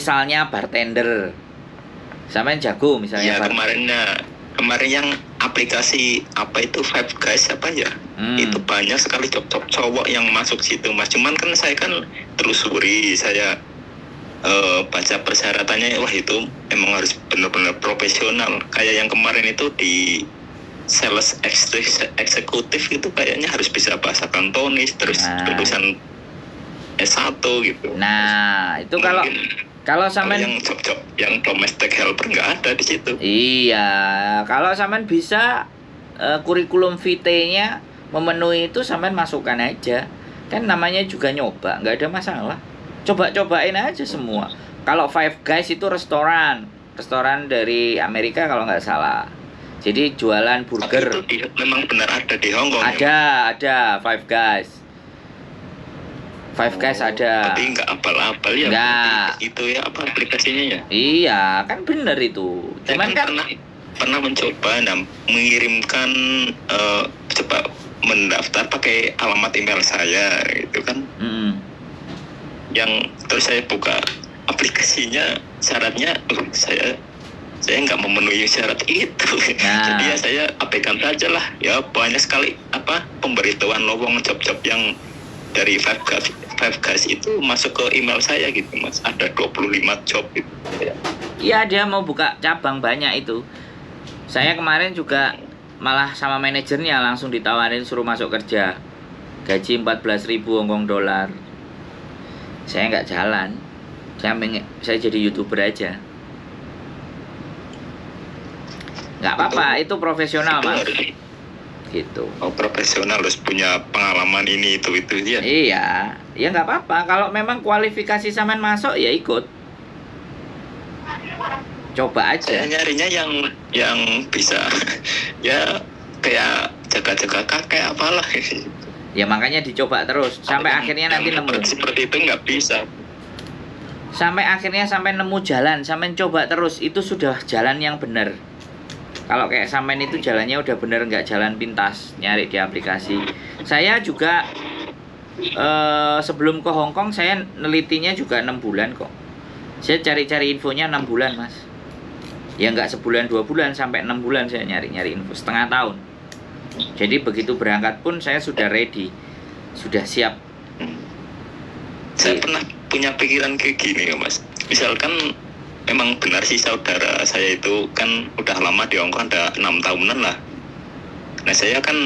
misalnya bartender, sampean jago misalnya. Ya kemarin yang aplikasi apa itu Five Guys apa ya? Itu banyak sekali job-job cowok yang masuk situ Mas. Cuman kan saya kan telusuri, saya baca persyaratannya, wah itu emang harus benar-benar profesional. Kayak yang kemarin itu di sales eksekutif itu kayaknya harus bisa bahasa Kantonis, terus lulusan S1 gitu. Nah, itu kalau sampean yang job-job yang domestic helper nggak ada di situ. Iya, kalau sampean bisa kurikulum vitae-nya memenuhi itu, sampean masukkan aja. Kan namanya juga nyoba, nggak ada masalah. Coba-cobain aja semua. Kalau Five Guys itu restoran dari Amerika kalau nggak salah. Jadi jualan burger. Itu memang benar ada di Hong Kong. Ada Five Guys. Five Guys ada. Tapi nggak apal-apal ya. Nggak. Itu ya apa aplikasinya ya? Iya, kan bener itu. Cuman kan pernah mencoba mengirimkan coba mendaftar pakai alamat email saya gitu kan. Yang terus saya buka aplikasinya, syaratnya saya nggak memenuhi syarat itu. Jadi ya saya abaikan saja lah. Ya banyak sekali pemberitahuan lowong job-job yang dari Five Guys itu masuk ke email saya gitu Mas. Ada 25 job gitu. Iya, dia mau buka cabang banyak itu. Saya kemarin juga malah sama manajernya langsung ditawarin suruh masuk kerja. Gaji 14.000 Hongkong dolar. Saya nggak jalan. Saya jadi YouTuber aja. Nggak apa-apa, itu profesional Mas. Gitu. Oh, profesional harus punya pengalaman ini itu ya. Iya, ya nggak apa-apa. Kalau memang kualifikasi sampean masuk ya ikut. Coba aja. Saya nyarinya yang bisa ya kayak jaga-jaga kakek apalah. Ya makanya dicoba terus sampai akhirnya nanti nemu. Seperti itu nggak bisa. Sampai akhirnya sampai nemu jalan, sampai coba terus, itu sudah jalan yang benar. Kalau kayak sampean itu jalannya udah bener, nggak jalan pintas nyari di aplikasi. Saya juga sebelum ke Hong Kong saya nelitinya juga 6 bulan kok. Saya cari-cari infonya 6 bulan Mas. Ya nggak sebulan 2 bulan, sampai 6 bulan saya nyari info, setengah tahun. Jadi begitu berangkat pun saya sudah ready, sudah siap. Saya pernah punya pikiran kayak gini ya Mas. Misalkan memang benar sih saudara saya itu kan udah lama di Hong Kong, ada 6 tahunan lah. Nah saya kan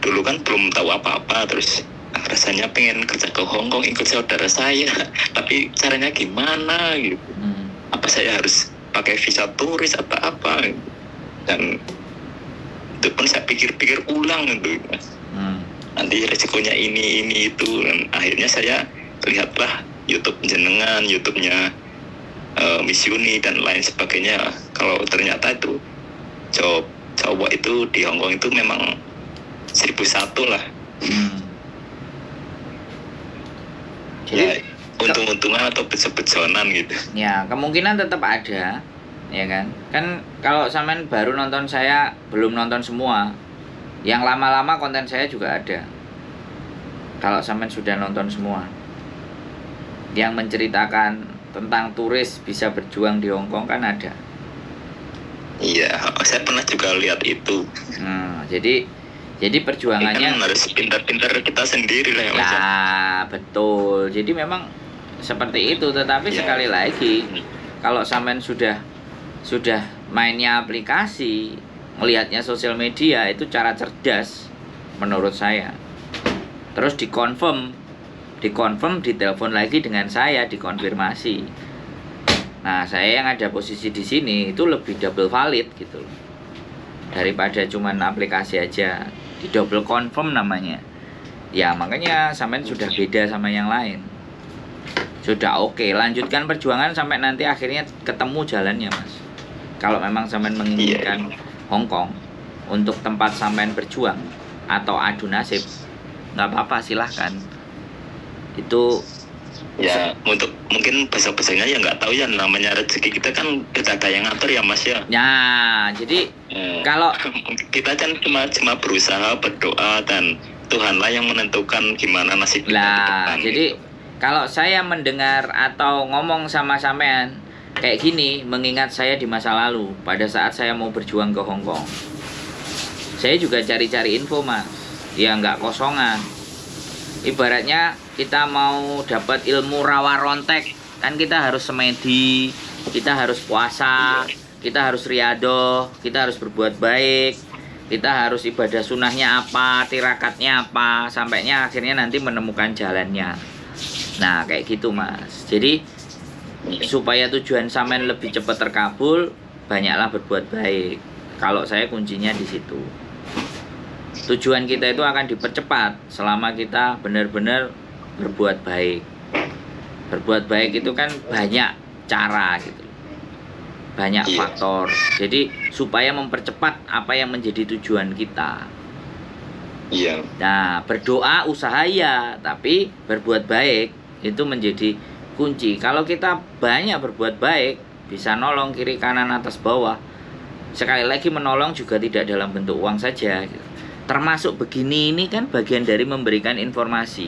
dulu kan belum tahu apa-apa, terus rasanya pengen kerja ke Hong Kong ikut saudara saya. Tapi caranya gimana gitu? Apa saya harus pakai visa turis atau apa? Dan itu pun saya pikir-pikir ulang gitu Mas. Nanti resikonya ini itu, dan akhirnya saya lihatlah YouTube jenengan, YouTube-nya Miss Yuni dan lain sebagainya. Kalau ternyata itu cowok itu di Hong Kong itu memang 1001 lah. Jadi untung-untungan atau beso-besonan gitu. Ya kemungkinan tetap ada, ya kan. Kan kalau sampean baru nonton saya, belum nonton semua. Yang lama-lama konten saya juga ada. Kalau sampean sudah nonton semua, yang menceritakan tentang turis bisa berjuang di Hong Kong kan ada. Iya, saya pernah juga lihat itu. Jadi perjuangannya kan harus pintar-pintar kita sendiri lah ya Mas. Nah, betul. Jadi memang seperti itu, tetapi sekali lagi kalau sampean sudah mainnya aplikasi, melihatnya sosial media, itu cara cerdas menurut saya. Terus dikonfirm, ditelepon lagi dengan saya, dikonfirmasi. Nah, saya yang ada posisi di sini itu lebih double valid gitu loh. Daripada cuman aplikasi aja, di double confirm namanya. Ya, makanya sampean sudah beda sama yang lain. Sudah oke, lanjutkan perjuangan sampai nanti akhirnya ketemu jalannya, Mas. Kalau memang sampean menginginkan Hong Kong untuk tempat sampean berjuang atau adu nasib, nggak apa-apa, silahkan. Itu ya untuk mungkin besok-besoknya ya nggak tahu ya, namanya rezeki kita kan kita yang ngatur ya Mas ya. Ya, jadi kalau kita kan cuma berusaha, berdoa, dan Tuhanlah yang menentukan gimana nasib kita lah, depan, jadi gitu. kalau saya mendengar atau ngomong sama sampean kayak gini, mengingat saya di masa lalu pada saat saya mau berjuang ke Hong Kong. Saya juga cari-cari info, Mas. Ya nggak kosongan. Ibaratnya kita mau dapat ilmu rawa rontek, kan kita harus semedi, kita harus puasa, kita harus riadoh, kita harus berbuat baik, kita harus ibadah sunnahnya apa, tirakatnya apa, sampainya akhirnya nanti menemukan jalannya. Nah kayak gitu, Mas. Jadi supaya tujuan sampean lebih cepat terkabul, banyaklah berbuat baik. Kalau saya kuncinya di situ. Tujuan kita itu akan dipercepat selama kita benar-benar berbuat baik. Berbuat baik itu kan banyak cara gitu, banyak faktor. Jadi supaya mempercepat apa yang menjadi tujuan kita. Iya. Nah, berdoa usaha ya, tapi berbuat baik itu menjadi kunci. Kalau kita banyak berbuat baik, bisa nolong kiri kanan atas bawah. Sekali lagi menolong juga tidak dalam bentuk uang saja gitu. Termasuk begini ini kan bagian dari memberikan informasi.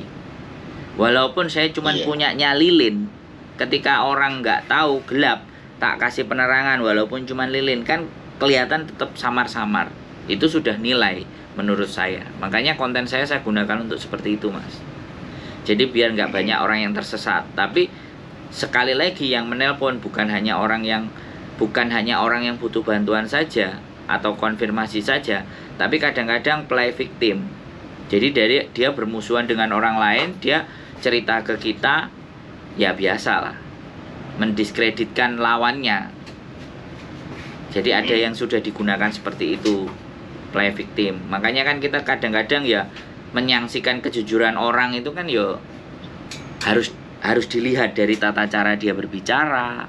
Walaupun saya cuma punyanya lilin, ketika orang nggak tahu gelap, tak kasih penerangan walaupun cuma lilin, kan kelihatan tetap samar-samar. Itu sudah nilai menurut saya. Makanya konten saya gunakan untuk seperti itu, Mas. Jadi biar nggak banyak orang yang tersesat. Tapi sekali lagi yang menelpon bukan hanya orang yang butuh bantuan saja atau konfirmasi saja, tapi kadang-kadang play victim. Jadi dari dia bermusuhan dengan orang lain, dia cerita ke kita, ya biasalah, mendiskreditkan lawannya. Jadi ada yang sudah digunakan seperti itu, play victim. Makanya kan kita kadang-kadang ya menyaksikan kejujuran orang itu kan ya harus dilihat dari tata cara dia berbicara,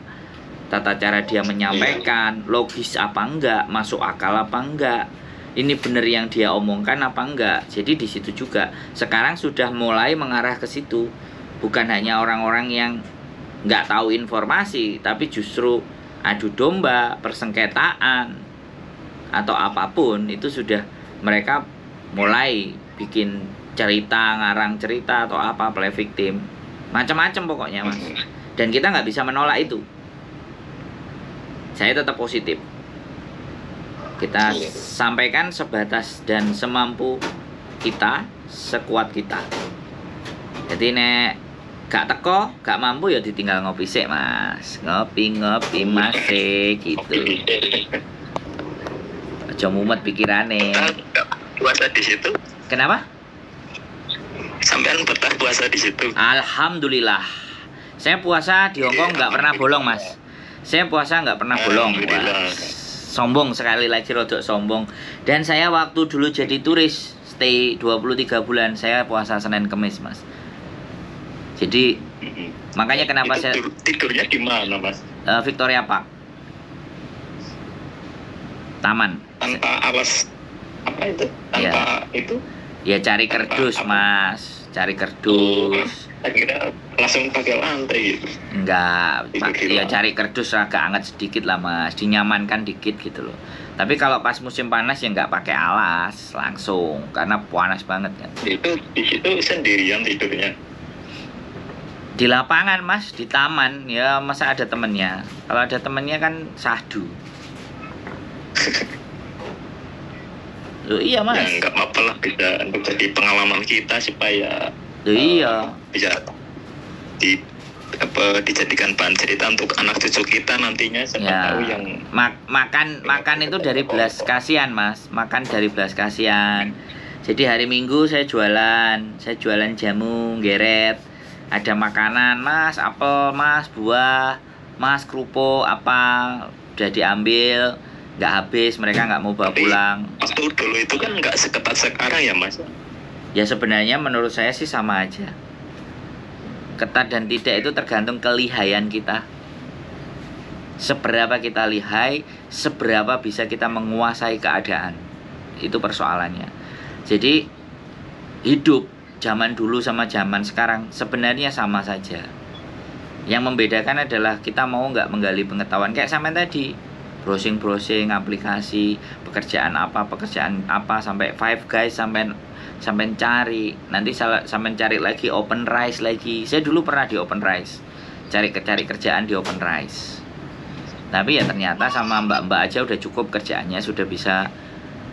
tata cara dia menyampaikan, logis apa enggak, masuk akal apa enggak, ini benar yang dia omongkan apa enggak. Jadi di situ juga sekarang sudah mulai mengarah ke situ. Bukan hanya orang-orang yang nggak tahu informasi, tapi justru adu domba, persengketaan atau apapun itu sudah mereka mulai bikin cerita, ngarang cerita atau apa, play victim, macam-macam pokoknya, Mas. Dan kita nggak bisa menolak itu. Saya tetap positif. Kita sampaikan sebatas dan semampu kita, sekuat kita. Jadi nek gak teko, gak mampu ya ditinggal ngopi sik, Mas. Ngopi Mas gitu. Aja mumet pikirane. Puasa di situ. Kenapa? Sampean betah puasa di situ. Alhamdulillah. Saya puasa di Hongkong nggak pernah bolong, Mas. Saya puasa nggak pernah bolong. Wah, sombong sekali lagi, rodok sombong. Dan saya waktu dulu jadi turis, stay 23 bulan, saya puasa Senin Kemis, Mas. Jadi makanya kenapa itu saya tidurnya di mana, Mas? Victoria Park. Taman. Tanpa alas apa itu? Tanpa itu? Ya cari kerdus, Mas. Cari kerdus. Akhirnya langsung pakai lantai gitu. Enggak, ya cari kerdus agak hangat sedikit lah, Mas. Dinyamankan dikit gitu loh. Tapi kalau pas musim panas ya nggak pakai alas langsung, karena panas banget kan. Itu di situ sendirian tidurnya. Di lapangan, Mas, di taman. Ya masa ada temennya. Kalau ada temennya kan sahdu. Loh, iya, Mas. Ya nggak apa-apa lah, bisa untuk jadi pengalaman kita supaya Loh, iya. Bisa dijadikan bahan cerita untuk anak cucu kita nantinya, siapa tahu yang makan itu dari belas kasihan, Mas. Makan dari belas kasihan. Jadi hari Minggu saya jualan jamu, geret. Ada makanan, Mas, apel, Mas, buah, Mas, kerupuk, apa udah diambil, nggak habis, mereka nggak mau bawa pulang. Waktu dulu itu kan nggak seketat sekarang ya, Mas? Ya sebenarnya menurut saya sih sama aja. Ketat dan tidak itu tergantung kelihayan kita. Seberapa kita lihai, seberapa bisa kita menguasai keadaan. Itu persoalannya. Jadi hidup zaman dulu sama zaman sekarang sebenarnya sama saja. Yang membedakan adalah kita mau nggak menggali pengetahuan. Kayak sampai tadi, browsing aplikasi pekerjaan apa sampai Five Guys sampai cari, nanti sampai cari lagi Open Rice lagi. Saya dulu pernah di Open Rice, cari kerjaan di Open Rice, tapi ya ternyata sama mbak-mbak aja udah cukup kerjaannya, sudah bisa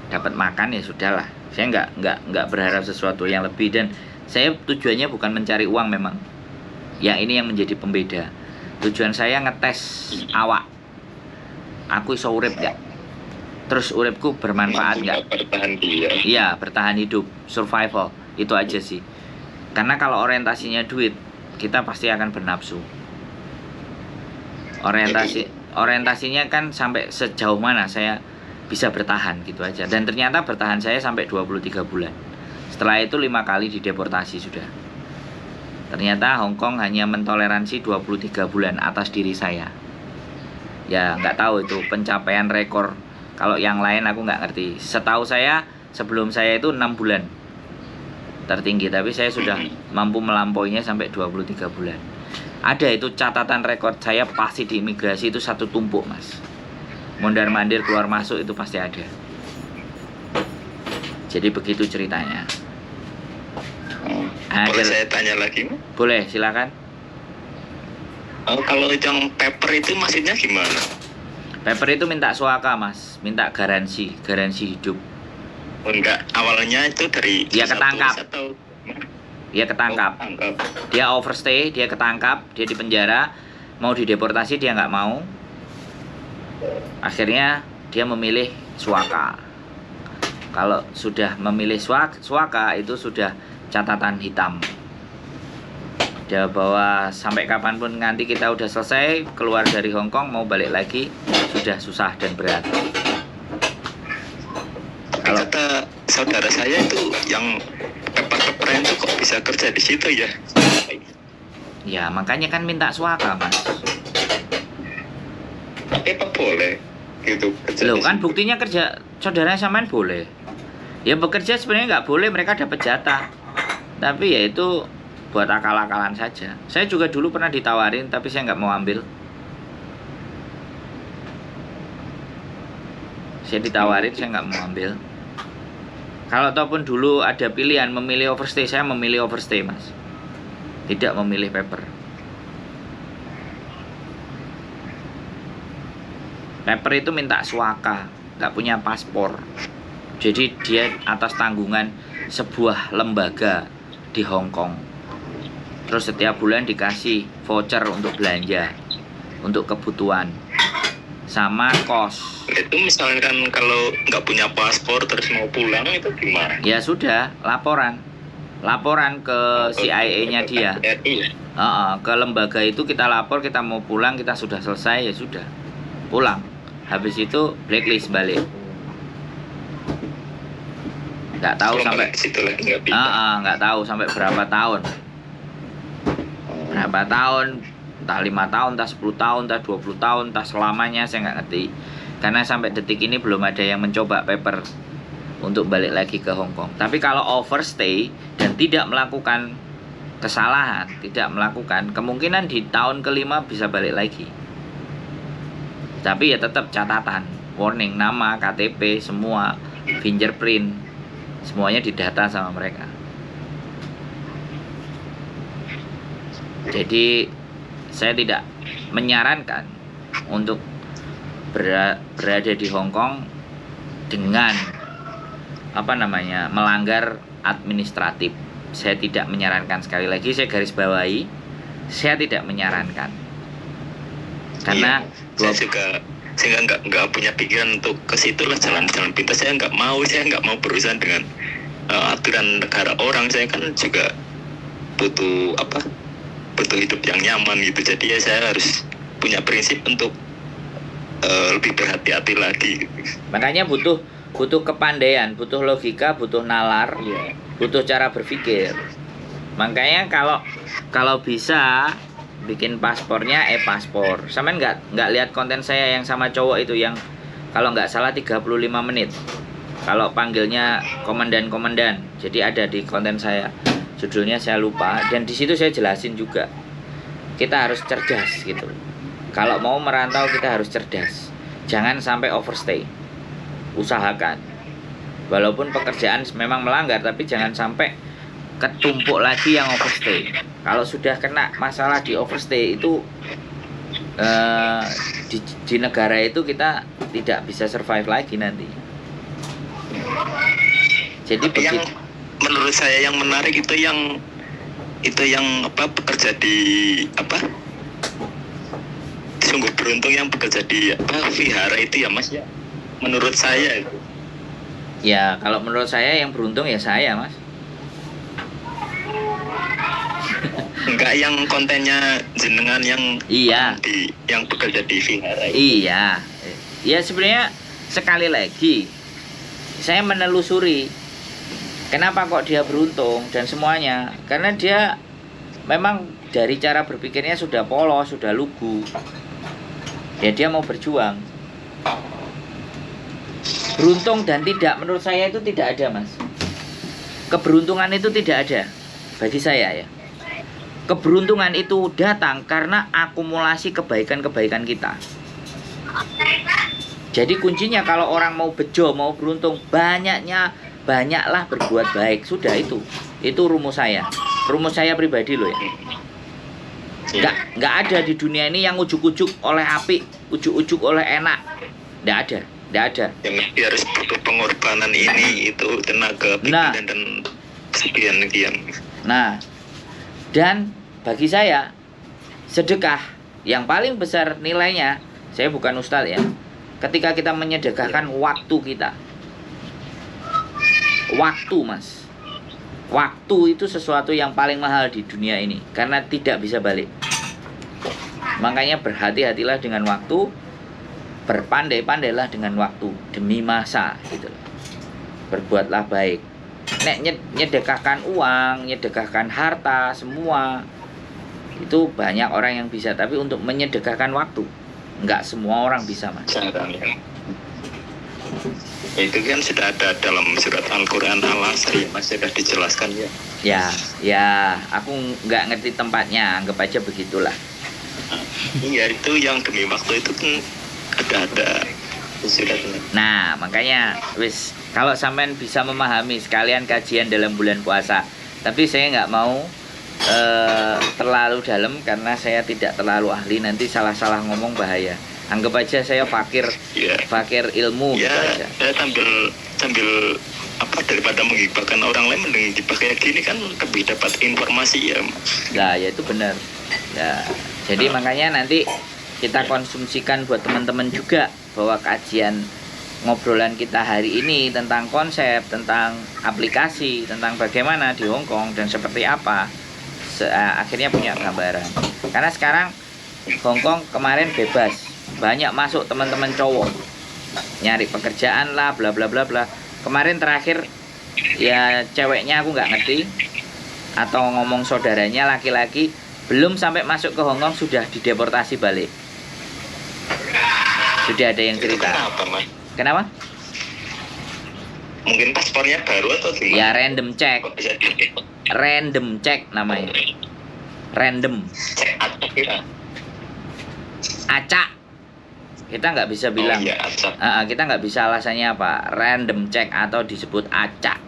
dapat makan, ya sudahlah. Saya nggak berharap sesuatu yang lebih, dan saya tujuannya bukan mencari uang memang. Ya ini yang menjadi pembeda. Tujuan saya ngetes awak, aku iso urip gak, terus uripku bermanfaat gak. Bertahan dia. Iya, bertahan hidup, survival, itu aja sih. Karena kalau orientasinya duit, kita pasti akan bernafsu. Orientasinya kan sampai sejauh mana saya bisa bertahan, gitu aja. Dan ternyata bertahan saya sampai 23 bulan. Setelah itu 5 kali dideportasi sudah. Ternyata Hong Kong hanya mentoleransi 23 bulan atas diri saya. Ya nggak tahu itu pencapaian rekor. Kalau yang lain aku nggak ngerti. Setahu saya sebelum saya itu 6 bulan tertinggi, tapi saya sudah mampu melampauinya sampai 23 bulan. Ada itu catatan rekor saya pasti di imigrasi itu satu tumpuk, Mas. Mondar-mandir keluar masuk itu pasti ada. Jadi begitu ceritanya. Boleh saya tanya lagi? Boleh, silakan. Kalau yang paper itu maksudnya gimana? Paper itu minta suaka, Mas, minta garansi hidup. Oh, enggak, awalnya itu dari Dia ketangkap. Atau... Dia ketangkap. Dia overstay, dia ketangkap, dia di penjara, mau dideportasi dia nggak mau. Akhirnya dia memilih suaka. Kalau sudah memilih suaka itu sudah catatan hitam. Dia bahwa sampai kapanpun nanti kita udah selesai keluar dari Hong Kong mau balik lagi sudah susah dan berat. Kalau kata saudara saya itu yang paper-paperan itu kok bisa kerja di situ ya? Ya makanya kan minta suaka, Mas. Tapi apa boleh gitu kerja? Loh kan buktinya kerja saudaranya samain boleh. Ya bekerja sebenarnya nggak boleh, mereka dapat jatah. Tapi ya itu buat akal-akalan saja. Saya juga dulu pernah ditawarin, tapi saya nggak mau ambil. Saya ditawarin, saya nggak mau ambil. Kalau ataupun dulu ada pilihan memilih overstay, saya memilih overstay, Mas. Tidak memilih paper. Paper itu minta suaka, nggak punya paspor. Jadi dia atas tanggungan sebuah lembaga di Hong Kong. Terus setiap bulan dikasih voucher untuk belanja, untuk kebutuhan, sama kos. Itu misalkan kalau nggak punya paspor terus mau pulang itu gimana? Ya sudah, laporan ke CIA-nya dia. Ke lembaga itu kita lapor, kita mau pulang, kita sudah selesai, ya sudah pulang. Habis itu blacklist balik. Nggak tahu sampai nggak tahu sampai berapa tahun, entah 5 tahun, entah 10 tahun, entah 20 tahun, entah selamanya, saya nggak ngerti. Karena sampai detik ini belum ada yang mencoba paper untuk balik lagi ke Hong Kong. Tapi kalau overstay dan tidak melakukan kesalahan, kemungkinan di tahun kelima bisa balik lagi. Tapi ya tetap catatan, warning, nama, KTP, semua, fingerprint, semuanya didata sama mereka. Jadi saya tidak menyarankan untuk berada di Hong Kong dengan melanggar administratif. Saya tidak menyarankan, sekali lagi saya garis bawahi, saya tidak menyarankan. Karena saya juga nggak punya pikiran untuk ke situ lah, jalan-jalan pintas. Saya nggak mau berurusan dengan aturan negara orang. Saya kan juga butuh hidup yang nyaman gitu. Jadi ya saya harus punya prinsip untuk lebih berhati-hati lagi gitu. Makanya butuh kepandaian, butuh logika, butuh nalar, butuh cara berpikir. Makanya kalau bisa bikin paspornya paspor. Sampean nggak lihat konten saya yang sama cowok itu yang kalau nggak salah 35 menit. Kalau panggilnya komandan. Jadi ada di konten saya. Judulnya saya lupa, dan di situ saya jelasin juga. Kita harus cerdas gitu. Kalau mau merantau kita harus cerdas. Jangan sampai overstay. Usahakan. Walaupun pekerjaan memang melanggar, tapi jangan sampai ketumpuk lagi yang overstay. Kalau sudah kena masalah di overstay itu di negara itu kita tidak bisa survive lagi nanti. Jadi yang menurut saya yang menarik itu yang bekerja di sungguh beruntung yang bekerja di vihara itu ya Mas ya. Menurut saya itu. Ya, kalau menurut saya yang beruntung ya saya, Mas. Enggak yang kontennya jenengan yang iya yang bekerja di vihara itu. Iya. Ya sebenarnya sekali lagi saya menelusuri kenapa kok dia beruntung dan semuanya, karena dia memang dari cara berpikirnya sudah polos, sudah lugu. Ya dia mau berjuang. Beruntung dan tidak, menurut saya itu tidak ada, Mas. Keberuntungan itu tidak ada bagi saya ya. Keberuntungan itu datang karena akumulasi kebaikan-kebaikan kita. Jadi kuncinya kalau orang mau bejo, mau beruntung, banyaklah berbuat baik. Sudah itu rumus saya. Rumus saya pribadi loh ya. Nggak ada di dunia ini yang ujuk-ujuk oleh api, ujuk-ujuk oleh enak. Nggak ada. Yang harus butuh pengorbanan ini itu tenaga pikiran dan sekian. Nah, dan bagi saya sedekah yang paling besar nilainya, saya bukan ustadz ya. Ketika kita menyedekahkan waktu kita. Waktu, Mas. Waktu itu sesuatu yang paling mahal di dunia ini karena tidak bisa balik. Makanya berhati-hatilah dengan waktu, berpandai-pandailah dengan waktu demi masa gitu. Berbuatlah baik. Nek nyedekahkan uang, nyedekahkan harta, semua itu banyak orang yang bisa, tapi untuk menyedekahkan waktu enggak semua orang bisa, Mas. Jarang ya. Itu kan sudah ada dalam surat Al-Quran Al-Asr ya, Mas, sudah dijelaskan ya. Ya, aku nggak ngerti tempatnya, anggap aja begitulah. Iya, itu yang demi waktu itu kan ada suratnya. Nah, makanya kalau sampean bisa memahami sekalian kajian dalam bulan puasa. Tapi saya nggak mau terlalu dalam karena saya tidak terlalu ahli, nanti salah-salah ngomong bahaya. Anggap aja saya fakir ilmu ya, gitu aja. Ya sambil daripada menghibahkan orang lain, mending hibah kayak gini kan lebih dapat informasi ya. Nah, ya itu benar. Ya, jadi makanya nanti kita konsumsikan buat teman-teman juga bahwa kajian ngobrolan kita hari ini tentang konsep, tentang aplikasi, tentang bagaimana di Hong Kong dan seperti apa, akhirnya punya gambaran. Karena sekarang Hong Kong kemarin bebas, banyak masuk teman-teman cowok nyari pekerjaan lah, bla bla bla bla. Kemarin terakhir ya ceweknya aku nggak ngerti, atau ngomong saudaranya laki-laki, belum sampai masuk ke Hong Kong sudah dideportasi balik. Sudah ada yang cerita. Kenapa, Mas? Kenapa? Mungkin paspornya baru atau gimana? Ya random check. Random check namanya. Random. Cek acak ya. Acak. Kita nggak bisa bilang. Oh, iya, acak. Kita nggak bisa alasannya apa. Random check atau disebut acak.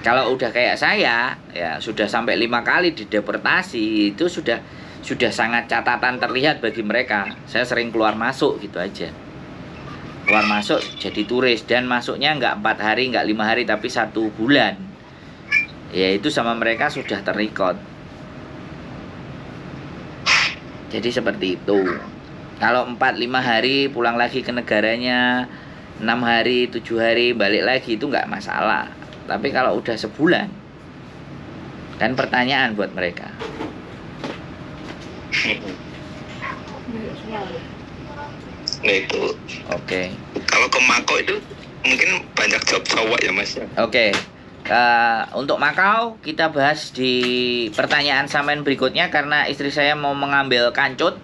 Kalau udah kayak saya, ya sudah sampai 5 kali dideportasi, itu sudah sangat catatan terlihat bagi mereka. Saya sering keluar masuk gitu aja. Keluar masuk jadi turis, dan masuknya nggak 4 hari, nggak 5 hari, tapi 1 bulan. Ya itu sama mereka sudah terrecord. Jadi seperti itu. Kalau 4-5 hari pulang lagi ke negaranya, 6 hari, 7 hari balik lagi, itu nggak masalah. Tapi kalau udah sebulan, kan pertanyaan buat mereka. Nah itu. Oke. Kalau ke Makau itu mungkin banyak job cowok ya, Mas. Oke. Untuk Makau kita bahas di pertanyaan sampean berikutnya, karena istri saya mau mengambil kancut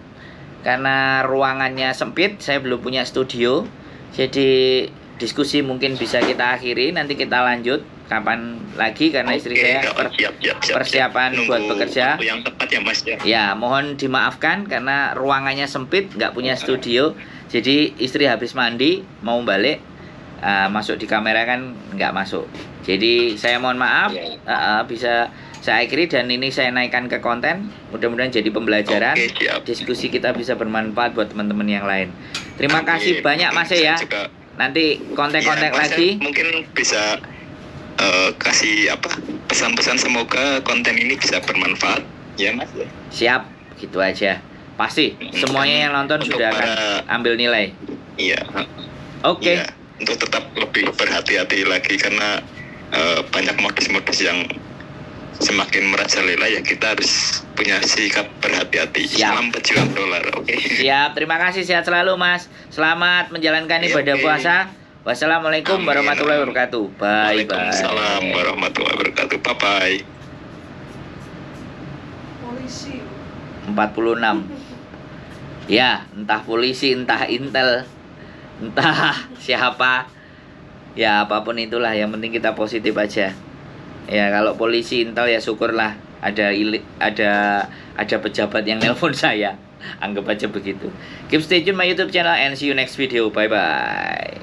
karena ruangannya sempit, saya belum punya studio. Jadi diskusi mungkin bisa kita akhiri, nanti kita lanjut kapan lagi karena istri Oke, saya siap. persiapan Nunggu buat bekerja. waktu yang tepat ya Mas ya. Ya, mohon dimaafkan karena ruangannya sempit, nggak punya studio. Jadi istri habis mandi mau balik, masuk di kamera kan nggak masuk. Jadi saya mohon maaf, bisa saya akhiri dan ini saya naikkan ke konten. Mudah-mudahan jadi pembelajaran. Oke, siap. Diskusi kita bisa bermanfaat buat teman-teman yang lain. Terima Amin. kasih banyak Mas ya. Saya juga, Nanti kontak-kontak ya, Mas, lagi. saya mungkin bisa kasih apa pesan-pesan, semoga konten ini bisa bermanfaat ya Mas ya. Siap, gitu aja. Pasti semuanya yang nonton Untuk sudah akan para- ambil nilai. Iya. Oke. Iya, untuk tetap lebih berhati-hati lagi karena banyak modus-modus yang semakin merajalela, ya kita harus punya sikap berhati-hati. Siap. Salam pejuang dolar, oke. Siap, terima kasih, sehat selalu Mas. Selamat menjalankan Iya, ibadah oke. puasa. Wassalamualaikum Amin. warahmatullahi wabarakatuh. Bye Waalaikumsalam bye. warahmatullahi wabarakatuh. Bye bye. Polisi. 46. Ya, entah polisi, entah intel, entah siapa. Ya, apapun itulah, yang penting kita positif aja. Ya, kalau polisi, intel ya syukurlah ada pejabat yang nelpon saya. Anggap aja begitu. Keep stay tune my YouTube channel and see you next video. Bye bye.